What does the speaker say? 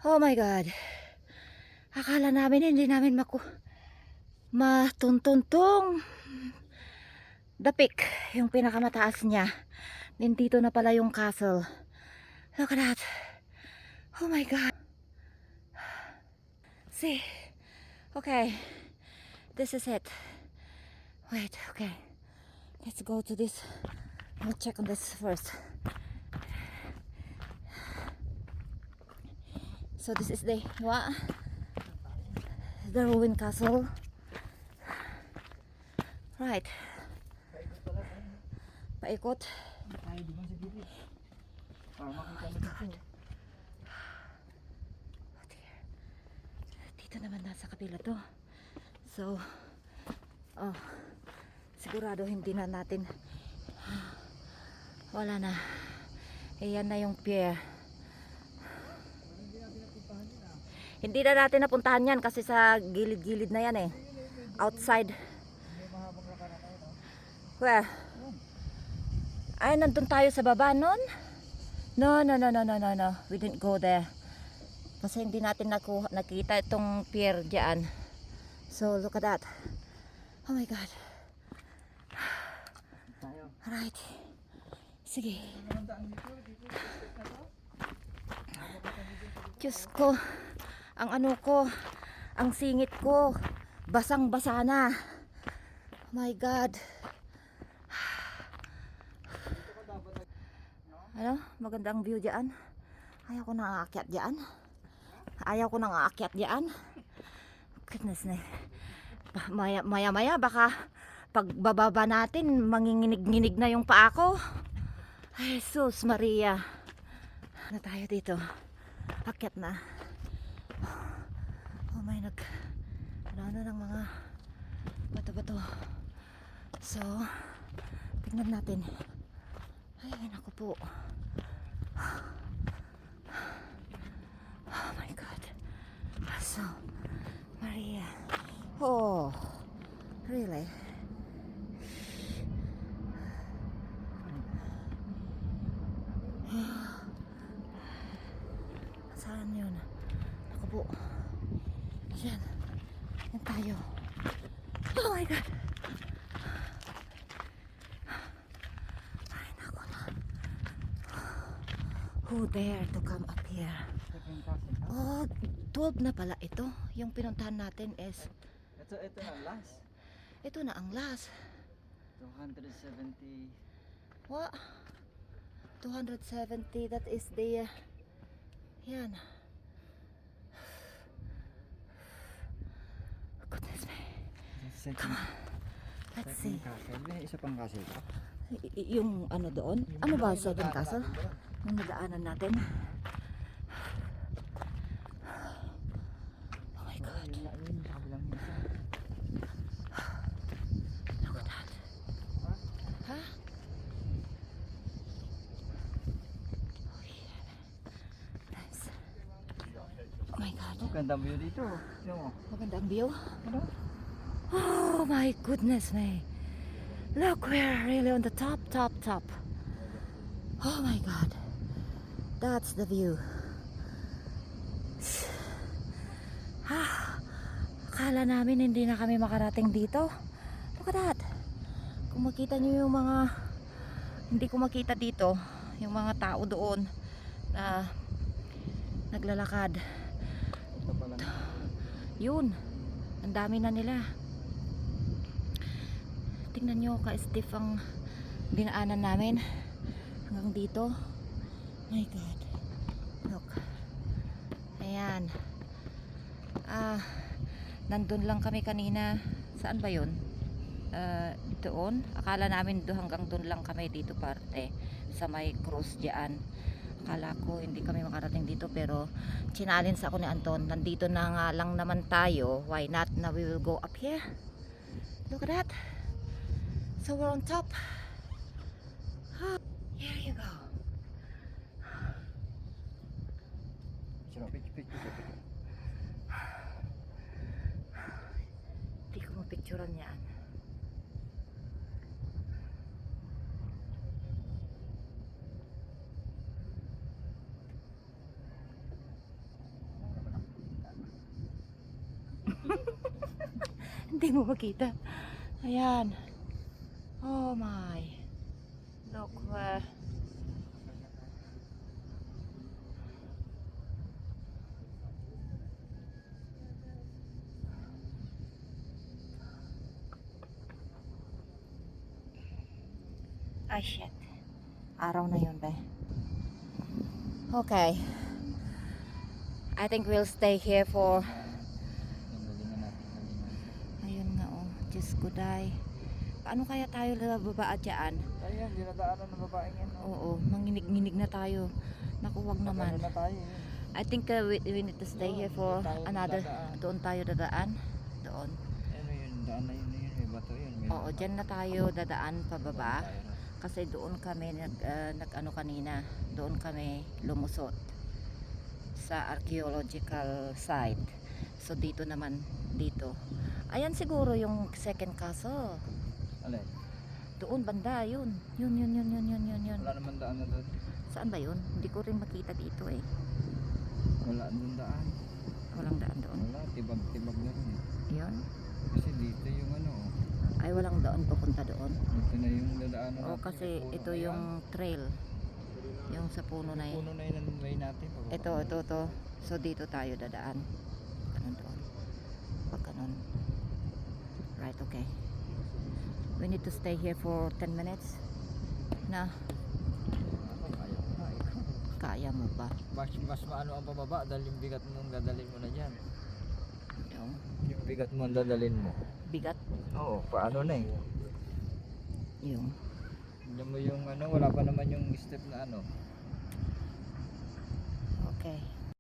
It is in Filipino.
Oh my God. Akala namin hindi namin matuntuntong dapik yung pinakamataas niya. Nandito na pala yung castle. Look at that. Oh my God. See. Okay. This is it. Wait, okay. Let's go to this. Let's check on this first. So this is the what? The ruined castle. Right. Paikot. Tayo di ba sa gilid? Para makita mo dito. Oh dear. Dito naman nasa kabila to. So, oh, sigurado hindi na natin. Wala na. Ayan na yung pier. Hindi na natin napuntahan yan kasi sa gilid-gilid na yan eh. Outside. May mahabang lakaran tayo, no? Where? Ay, nandun tayo sa baba nun? No. We didn't go there. Kasi hindi natin nakita itong pier dyan. So, look at that. Oh my God. Tayo. Alright. Sige. Diyos ko. Ang ano ko. Ang singit ko. Basang-basa na. Oh my God. Ano? Magandang view dyan. Ayaw ko nang aakyat dyan. Ayaw ko nang aakyat dyan. Goodness na. Maya baka pagbababa natin manginginig-nginig na yung paa ko. Ay, Jesus Maria. Na tayo dito. Akyat na. Oh my, ano ng mga bato-bato. So, tingnan natin. Ay, naku po. Oh my God. So, Maria. Oh, really? Saan yun? Naku po. Yan. Yan tayo. Oh my God. Ay, naku na. Who dare to come up here? Oh, 12 na pala ito. Yung pinuntahan natin is Ito na last. ito na ang last. 270. What? 270, that is the yan. Goodness me. Come on. Let's see. Castle. May isa pang castle pa. Yung ano doon? Ano ba second castle? Yung nadaanan natin? Oh my God. Yun, kabilang isa. Look at that. Ha? Oh yeah. Nice. Oh my God. Gandang view dito. Tingnan mo. Magandang view. Ano? Oh my goodness me. Look, we're really on the top. Oh my God. That's the view. Akala namin hindi na kami makarating dito. Look at that. Kung makita nyo yung mga hindi ko makita dito, yung mga tao doon na naglalakad. Ito pala. Yun. Ang dami na nila. Tingnan nyo ka-stiff ang dinaanan namin hanggang dito. My God. Look. Ayan. Nandun lang kami kanina. Saan ba yun? Doon. Akala namin hanggang doon lang kami dito parte. Sa may cross dyan. Akala ko hindi kami makarating dito pero challenge ako ni Anton. Nandito na nga lang naman tayo. Why not na we will go up here? Look at that. So we're on top. Here you go. Picture. Hindi ko mapicturean yan. Hindi mo makita. Ayan. Oh my. Look where. Ay shit. Araw na yun ba? Okay. I think we'll stay here for. Galingan natin. Ayun nga oh. Diyos ko day. Paano kaya tayo bababa dyan? Ayan, dinadaanan ng babaeng yan. No? Oo, manginig-nginig na tayo. Naku, wag naman. Tagal na tayo. I think we need to stay here for another. Doon tayo dadaan. Doon. Ano yun, daan na yun, may bato yun. May Oo, dyan na tayo dadaan pababa. Kasi doon kami nag-ano kanina. Doon kami lumusot sa archaeological site. So dito naman, dito. Ayan siguro yung second castle. Alay, Doon banda, yun. Yun. wala naman daan na doon. Saan ba yun? Hindi ko rin makita dito eh. Wala doon daan. Walang daan doon. Wala, tibag-tibag na rin. Yun. Kasi dito yung ano, Ay, walang daan papunta doon. dito na yung dadaanan Oo, natin. kasi Puno ito na yan. yung trail. Yung sa puno na yun. Puno na yun ang way natin. pababa. Ito. So dito tayo dadaan. Ganun doon. Pag ganun. Right, okay. We need to stay here for 10 minutes. Na, Ako, ayaw ko na, ikaw. kaya mo ba? Mas maano ang pababa dahil yung bigat mong dadalhin mo na dyan. Yung Yung bigat mo ang dadalhin mo. bigat. Oo, paano na eh. Yung, Tignan mo yung ano, wala pa naman yung step na ano.